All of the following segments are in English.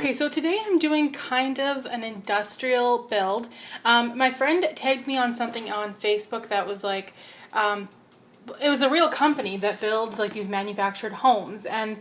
Okay, so today I'm doing kind of an industrial build. My friend tagged me on something on Facebook that was like, it was a real company that builds like these manufactured homes, and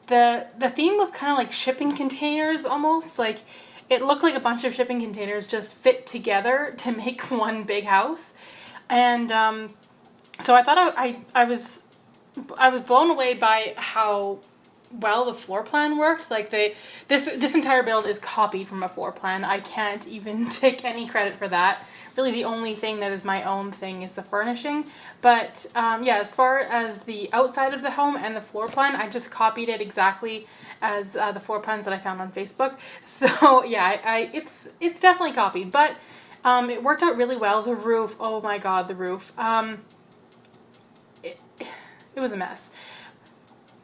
the theme was kind of like shipping containers almost. Like it looked like a bunch of shipping containers just fit together to make one big house, and so I thought I was blown away by how well the floor plan worked. Like this entire build is copied from a floor plan. I can't even take any credit for that. Really, the only thing that is my own thing is the furnishing. But yeah, as far as the outside of the home and the floor plan, I just copied it exactly as the floor plans that I found on Facebook. So yeah, it's definitely copied, but it worked out really well. The roof, oh my god, the roof. It was a mess.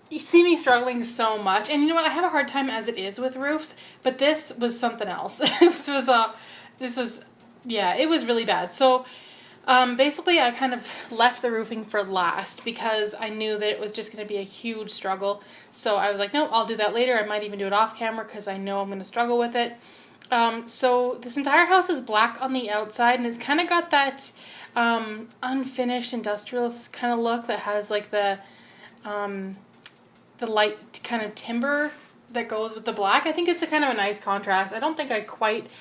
You see me struggling so much, and you know what? I have a hard time as it is with roofs, but this was something else. This was yeah, it was really bad. So basically, I kind of left the roofing for last because I knew that it was just going to be a huge struggle. So I was like, no, I'll do that later. I might even do it off camera because I know I'm going to struggle with it. So this entire house is black on the outside, and it's kind of got that unfinished industrial kind of look that has like the light kind of timber that goes with the black. I think it's a kind of a nice contrast. I don't think I quite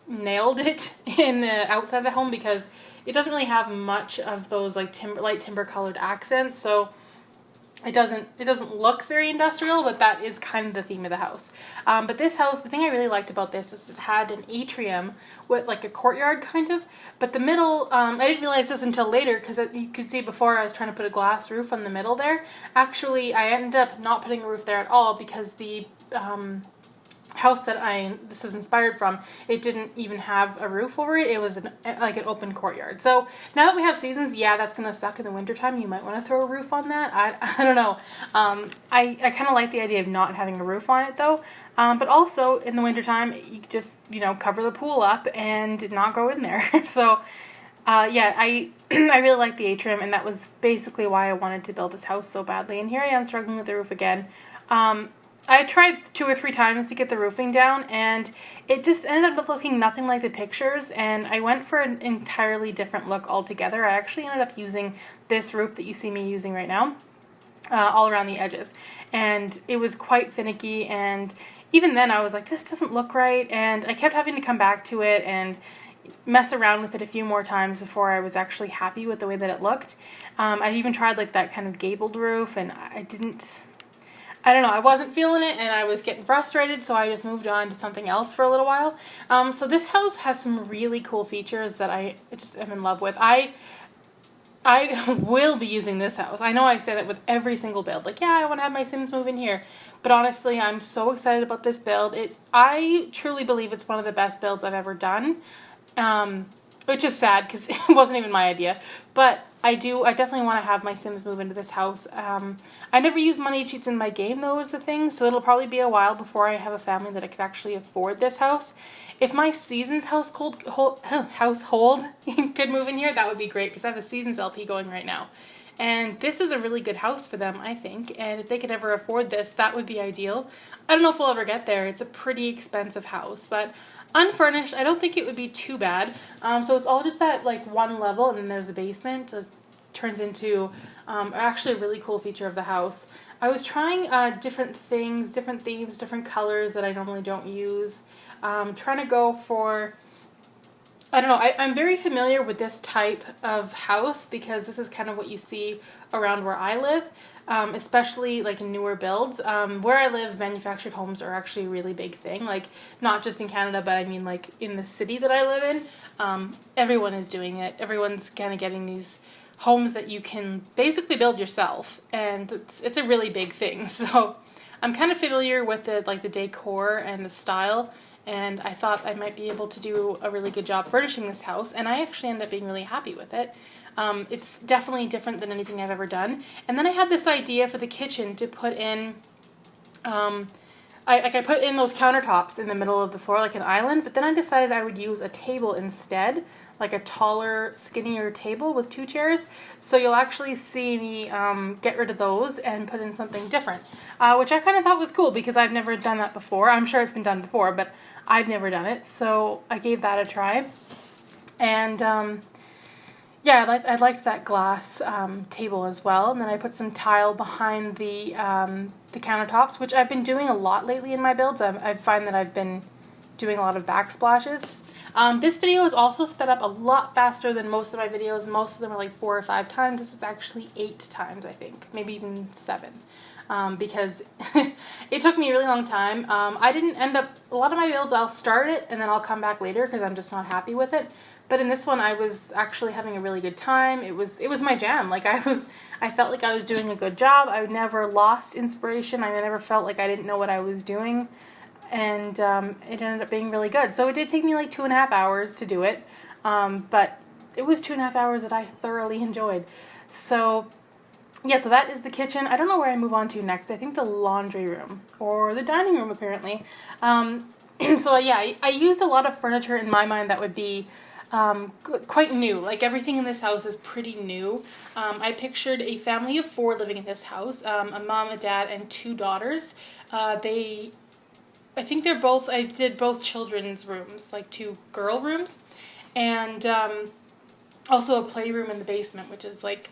nailed it in the outside of the home because it doesn't really have much of those like light timber colored accents. So it doesn't look very industrial, but that is kind of the theme of the house. But this house, the thing I really liked about this is it had an atrium with like a courtyard kind of, but the middle, I didn't realize this until later because you could see before I was trying to put a glass roof on the middle there. Actually, I ended up not putting a roof there at all because the house that this is inspired from, it didn't even have a roof over it. It was like an open courtyard. So now that we have seasons, yeah, that's gonna suck in the wintertime. You might want to throw a roof on that. I don't know. I kind of like the idea of not having a roof on it though. But also in the wintertime, you just cover the pool up and not go in there. So yeah, I really like the atrium, and that was basically why I wanted to build this house so badly. And here I am struggling with the roof again. I tried 2 or 3 times to get the roofing down, and it just ended up looking nothing like the pictures, and I went for an entirely different look altogether. I actually ended up using this roof that you see me using right now, all around the edges, and it was quite finicky, and even then I was like, this doesn't look right, and I kept having to come back to it and mess around with it a few more times before I was actually happy with the way that it looked. I even tried like that kind of gabled roof, and I don't know, I wasn't feeling it, and I was getting frustrated, so I just moved on to something else for a little while. So this house has some really cool features that I just am in love with. I will be using this house. I know I say that with every single build. Like, yeah, I want to have my Sims move in here. But honestly, I'm so excited about this build. I truly believe it's one of the best builds I've ever done. Which is sad because it wasn't even my idea. But I definitely want to have my Sims move into this house. I never use money cheats in my game, though, is the thing. So it'll probably be a while before I have a family that I could actually afford this house. If my Seasons household could move in here, that would be great because I have a Seasons LP going right now. And this is a really good house for them, I think. And if they could ever afford this, that would be ideal. I don't know if we'll ever get there. It's a pretty expensive house, but unfurnished, I don't think it would be too bad. So it's all just that like one level, and then there's a basement. It turns into actually a really cool feature of the house. I was trying different things, different themes, different colors that I normally don't use. Trying to go for, I don't know, I'm very familiar with this type of house because this is kind of what you see around where I live, especially like in newer builds. Where I live, manufactured homes are actually a really big thing, like not just in Canada, but I mean like in the city that I live in, everyone is doing it. Everyone's kind of getting these homes that you can basically build yourself, and it's a really big thing. So I'm kind of familiar with the decor and the style, and I thought I might be able to do a really good job furnishing this house, and I actually ended up being really happy with it. It's definitely different than anything I've ever done. And then I had this idea for the kitchen to put in I put in those countertops in the middle of the floor like an island, but then I decided I would use a table instead, like a taller, skinnier table with 2 chairs. So you'll actually see me get rid of those and put in something different, which I kind of thought was cool because I've never done that before. I'm sure it's been done before, but I've never done it. So I gave that a try. And yeah, I liked that glass table as well. And then I put some tile behind the countertops, which I've been doing a lot lately in my builds. I find that I've been doing a lot of backsplashes. This video is also sped up a lot faster than most of my videos. Most of them are like 4 or 5 times. This is actually 8 times, I think. Maybe even 7. Because it took me a really long time. I didn't end up, a lot of my builds I'll start it and then I'll come back later because I'm just not happy with it. But in this one I was actually having a really good time. It was my jam. Like I felt like I was doing a good job. I never lost inspiration. I never felt like I didn't know what I was doing. And it ended up being really good. So it did take me like 2.5 hours to do it. But it was 2.5 hours that I thoroughly enjoyed. So yeah, so that is the kitchen. I don't know where I move on to next. I think the laundry room or the dining room apparently. So yeah, I used a lot of furniture in my mind that would be quite new. Like everything in this house is pretty new. I pictured a family of 4 living in this house, a mom, a dad, and 2 daughters. I think I did both children's rooms, like 2 girl rooms, and also a playroom in the basement, which is like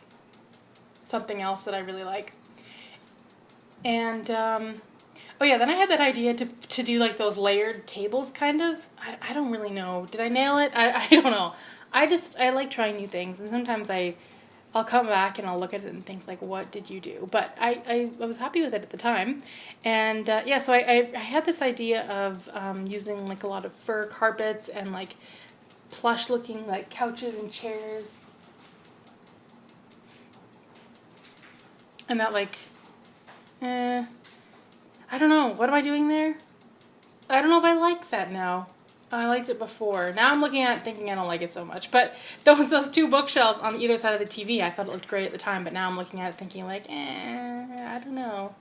something else that I really like. And oh yeah, then I had that idea to do like those layered tables kind of. I don't really know. Did I nail it? I don't know. I like trying new things, and sometimes I'll come back and I'll look at it and think like, what did you do? But I was happy with it at the time. And yeah, so I had this idea of using like a lot of fur carpets and like plush looking like couches and chairs. And that like, I don't know. What am I doing there? I don't know if I like that now. I liked it before. Now I'm looking at it thinking I don't like it so much. But those 2 bookshelves on either side of the TV, I thought it looked great at the time. But now I'm looking at it thinking like, I don't know.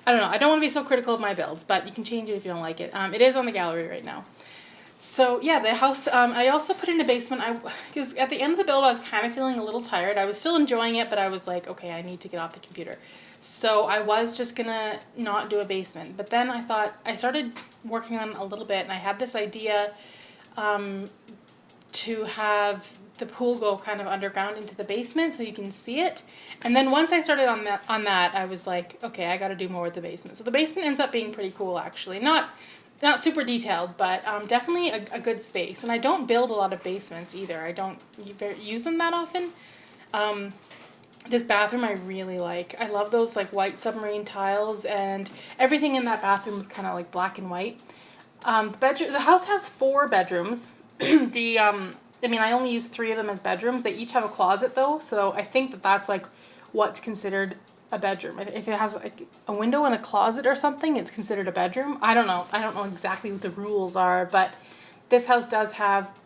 I don't know. I don't want to be so critical of my builds, but you can change it if you don't like it. It is on the gallery right now. So yeah, the house, I also put in a basement. Because at the end of the build I was kind of feeling a little tired. I was still enjoying it, but I was like, okay, I need to get off the computer. So I was just gonna not do a basement. But then I started working on it a little bit, and I had this idea to have the pool go kind of underground into the basement so you can see it. And then once I started on that, I was like, okay, I gotta do more with the basement. So the basement ends up being pretty cool actually. Not super detailed, but definitely a good space. And I don't build a lot of basements either. I don't use them that often. This bathroom I really like. I love those like white submarine tiles, and everything in that bathroom is kind of like black and white. The house has 4 bedrooms. I only use 3 of them as bedrooms. They each have a closet though, so I think that's like what's considered a bedroom. If it has like a window and a closet or something, it's considered a bedroom. I don't know. I don't know exactly what the rules are, but this house does have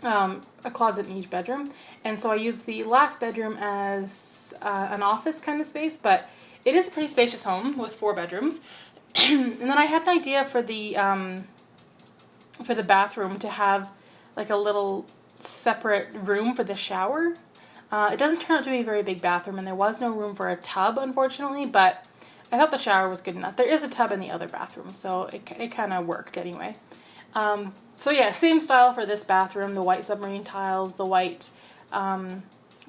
a closet in each bedroom. And so I use the last bedroom as an office kind of space, but it is a pretty spacious home with 4 bedrooms. And then I had an idea for the bathroom to have like a little separate room for the shower. It doesn't turn out to be a very big bathroom, and there was no room for a tub, unfortunately, but I thought the shower was good enough. There is a tub in the other bathroom, so it kind of worked anyway. So yeah, same style for this bathroom, the white submarine tiles, the white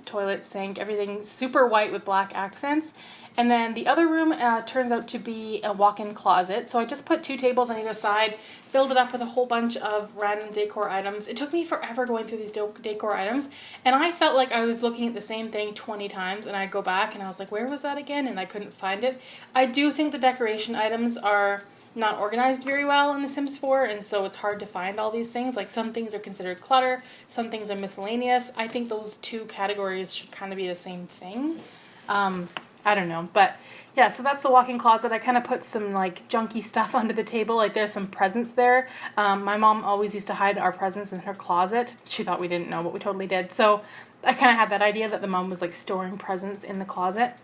toilet, sink, everything super white with black accents. And then the other room turns out to be a walk-in closet. So I just put 2 tables on either side, filled it up with a whole bunch of random decor items. It took me forever going through these decor items, and I felt like I was looking at the same thing 20 times, and I'd go back and I was like, where was that again? And I couldn't find it. I do think the decoration items are not organized very well in The Sims 4, and so it's hard to find all these things. Like some things are considered clutter, some things are miscellaneous. I think those 2 categories should kind of be the same thing. I don't know, but yeah, so that's the walk-in closet. I kind of put some like junky stuff under the table, like there's some presents there. My mom always used to hide our presents in her closet. She thought we didn't know, but we totally did. So I kind of had that idea that the mom was like storing presents in the closet.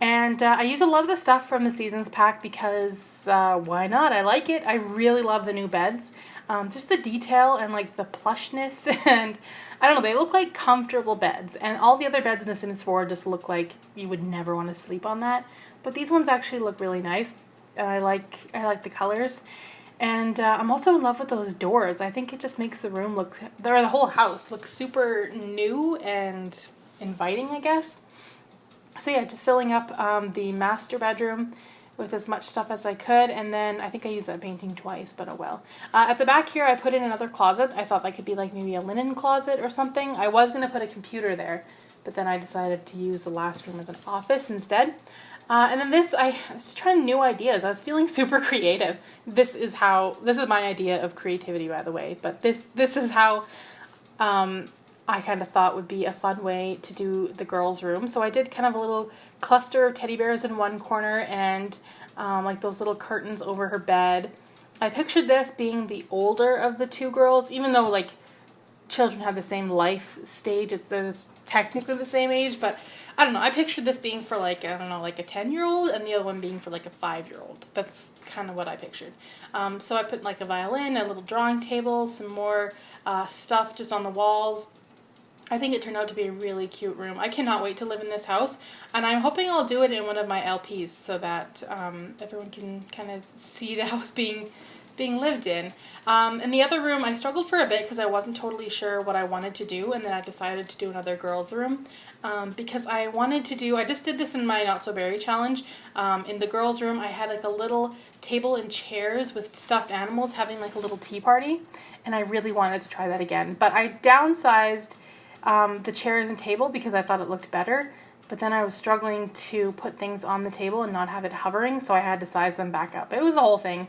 And I use a lot of the stuff from the Seasons pack because why not? I like it. I really love the new beds. Just the detail and like the plushness and I don't know, they look like comfortable beds. And all the other beds in The Sims 4 just look like you would never want to sleep on that. But these ones actually look really nice. And I like the colors. And I'm also in love with those doors. I think it just makes the room look, or the whole house look super new and inviting, I guess. So yeah, just filling up the master bedroom with as much stuff as I could, and then I think I used that painting twice, but oh well. At the back here, I put in another closet. I thought that could be like maybe a linen closet or something. I was going to put a computer there, but then I decided to use the last room as an office instead. And then this, I was just trying new ideas. I was feeling super creative. This is my idea of creativity, by the way, but this is how I kind of thought would be a fun way to do the girls' room. So I did kind of a little cluster of teddy bears in one corner and like those little curtains over her bed. I pictured this being the older of the two girls, even though like children have the same life stage. It's technically the same age, but I don't know. I pictured this being for like, I don't know, like a 10-year-old and the other one being for like a 5-year-old. That's kind of what I pictured. So I put like a violin, a little drawing table, some more stuff just on the walls. I think it turned out to be a really cute room. I cannot wait to live in this house, and I'm hoping I'll do it in one of my LPs so that everyone can kind of see the house being lived in. In the other room, I struggled for a bit because I wasn't totally sure what I wanted to do, and then I decided to do another girls' room because I just did this in my Not So Berry challenge. In the girls' room, I had like a little table and chairs with stuffed animals having like a little tea party, and I really wanted to try that again. But I downsized the chairs and table because I thought it looked better, but then I was struggling to put things on the table and not have it hovering, so I had to size them back up. It was a whole thing.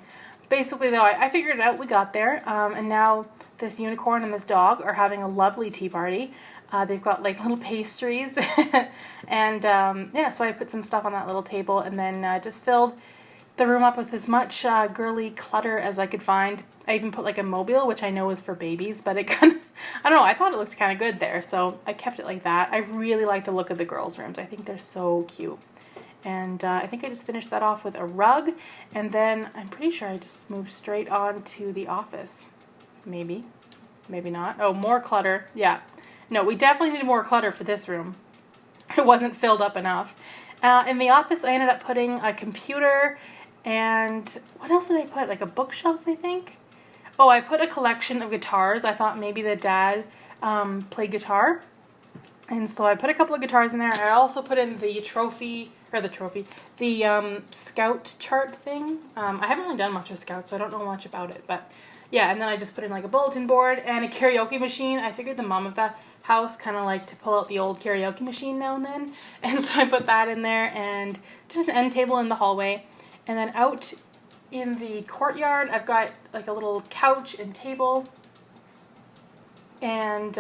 Basically, though, I figured it out. We got there, and now this unicorn and this dog are having a lovely tea party. They've got like little pastries, and yeah, so I put some stuff on that little table, and then just filled the room up with as much girly clutter as I could find. I even put like a mobile, which I know is for babies, but it kind of, I don't know, I thought it looked kind of good there, so I kept it like that. I really like the look of the girls' rooms. I think they're so cute. And I think I just finished that off with a rug, and then I'm pretty sure I just moved straight on to the office. Maybe. Maybe not. Oh, more clutter. Yeah. No, we definitely needed more clutter for this room. It wasn't filled up enough. In the office, I ended up putting a computer, and what else did I put? Like a bookshelf, I think? Oh, I put a collection of guitars. I thought maybe the dad played guitar. And so I put a couple of guitars in there. I also put in the scout chart thing. I haven't really done much with Scout, so I don't know much about it. But yeah, and then I just put in like a bulletin board and a karaoke machine. I figured the mom of the house kind of liked to pull out the old karaoke machine now and then. And so I put that in there and just an end table in the hallway. And then out in the courtyard, I've got like a little couch and table. And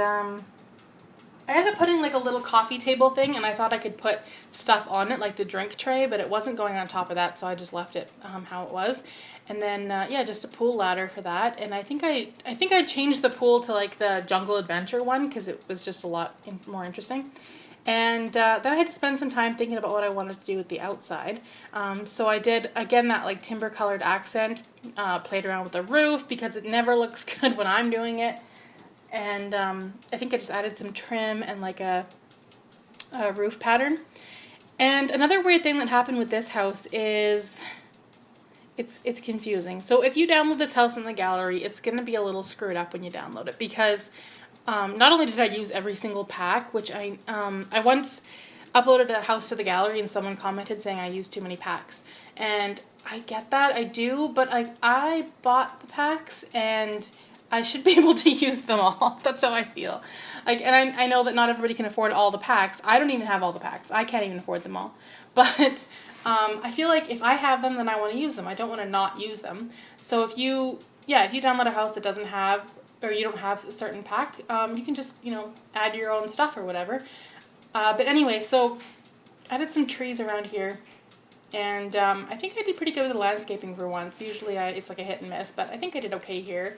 I ended up putting like a little coffee table thing, and I thought I could put stuff on it, like the drink tray, but it wasn't going on top of that, so I just left it how it was. And then yeah, just a pool ladder for that. And I think I changed the pool to like the Jungle Adventure one because it was just a lot more interesting. And then I had to spend some time thinking about what I wanted to do with the outside. So I did, again, that like timber colored accent, played around with the roof because it never looks good when I'm doing it. And I think I just added some trim and like a roof pattern. And another weird thing that happened with this house is it's confusing. So if you download this house in the gallery, it's going to be a little screwed up when you download it because not only did I use every single pack, which I once uploaded a house to the gallery and someone commented saying I used too many packs. And I get that, I do, but I bought the packs and I should be able to use them all. That's how I feel. And I know that not everybody can afford all the packs. I don't even have all the packs. I can't even afford them all. But I feel like if I have them, then I want to use them. I don't want to not use them. So if you download a house that doesn't have, or you don't have a certain pack, you can just, add your own stuff or whatever. But anyway, so I did some trees around here. And I think I did pretty good with the landscaping for once. Usually it's like a hit and miss, but I think I did okay here.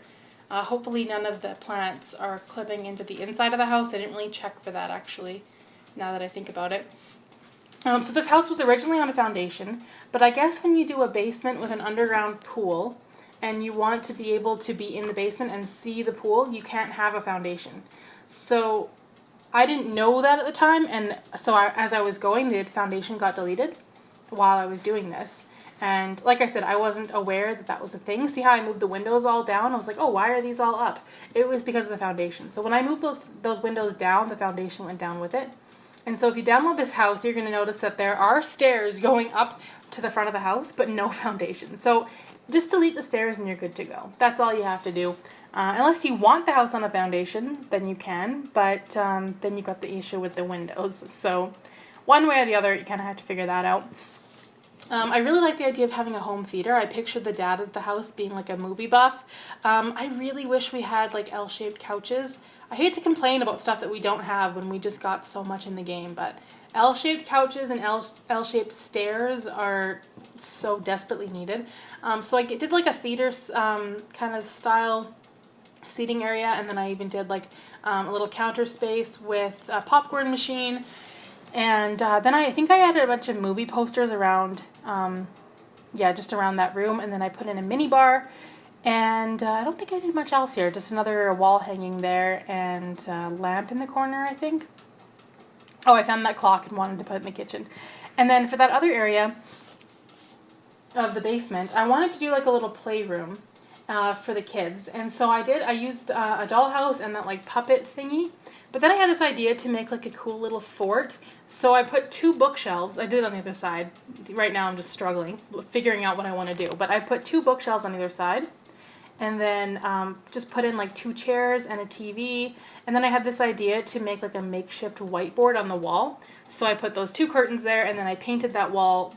Hopefully none of the plants are clipping into the inside of the house. I didn't really check for that, actually, now that I think about it. So this house was originally on a foundation, but I guess when you do a basement with an underground pool and you want to be able to be in the basement and see the pool, you can't have a foundation. So I didn't know that at the time, and so as I was going, the foundation got deleted while I was doing this. And like I said, I wasn't aware that that was a thing. See how I moved the windows all down? I was like, oh, why are these all up? It was because of the foundation. So when I moved those windows down, the foundation went down with it. And so if you download this house, you're going to notice that there are stairs going up to the front of the house, but no foundation. So just delete the stairs and you're good to go. That's all you have to do. Unless you want the house on a foundation, then you can, but then you've got the issue with the windows. So one way or the other, you kind of have to figure that out. I really like the idea of having a home theater. I pictured the dad at the house being like a movie buff. I really wish we had like L-shaped couches. I hate to complain about stuff that we don't have when we just got so much in the game, but L-shaped couches and L-shaped stairs are so desperately needed. So I did like a theater kind of style seating area, and then I even did like a little counter space with a popcorn machine. And then I think I added a bunch of movie posters around, just around that room. And then I put in a mini bar. And I don't think I did much else here. Just another wall hanging there and a lamp in the corner, I think. Oh, I found that clock and wanted to put it in the kitchen. And then for that other area of the basement, I wanted to do like a little playroom for the kids. And so I used a dollhouse and that like puppet thingy. But then I had this idea to make like a cool little fort. So I put 2 bookshelves. I did it on the other side. Right now I'm just struggling, figuring out what I want to do. But I put 2 bookshelves on either side. And then just put in like 2 chairs and a TV. And then I had this idea to make like a makeshift whiteboard on the wall. So I put those 2 curtains there, and then I painted that wall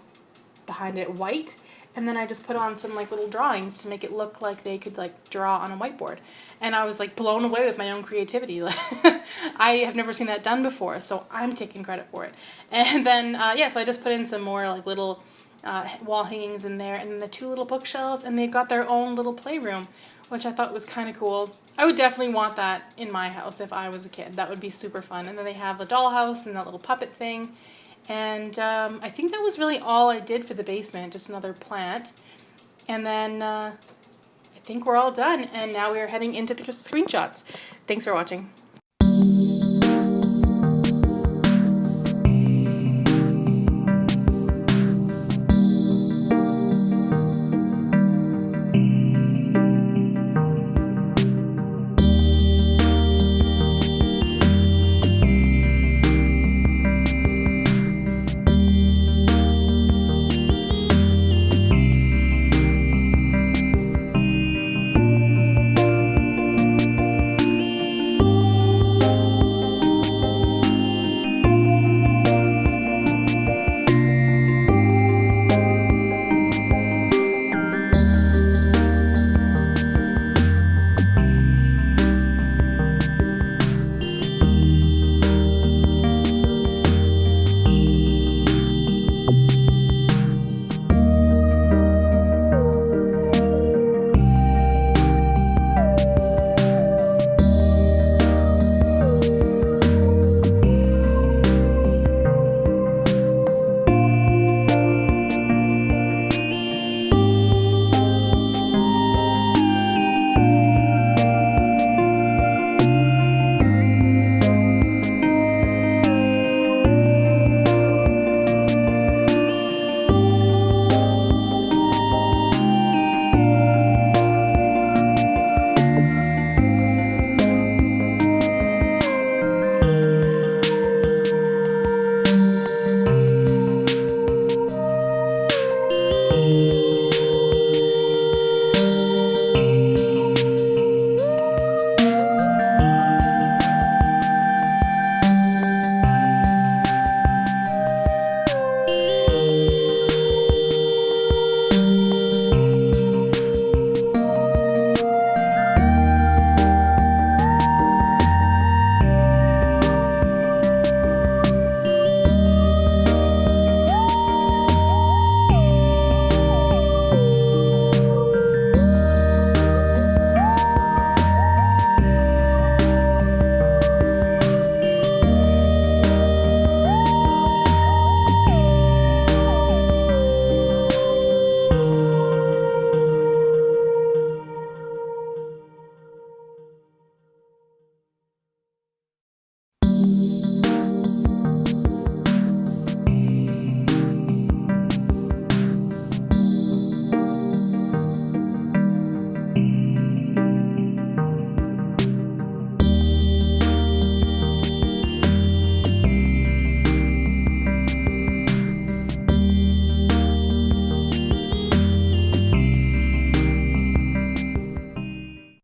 behind it white. And then I just put on some like little drawings to make it look like they could like draw on a whiteboard. And I was like blown away with my own creativity. I have never seen that done before, so I'm taking credit for it. And then, so I just put in some more like little wall hangings in there, and then the 2 little bookshelves, and they've got their own little playroom, which I thought was kind of cool. I would definitely want that in my house if I was a kid. That would be super fun. And then they have the dollhouse and that little puppet thing. And I think that was really all I did for the basement, just another plant. And then I think we're all done, and now we are heading into the screenshots. Thanks for watching.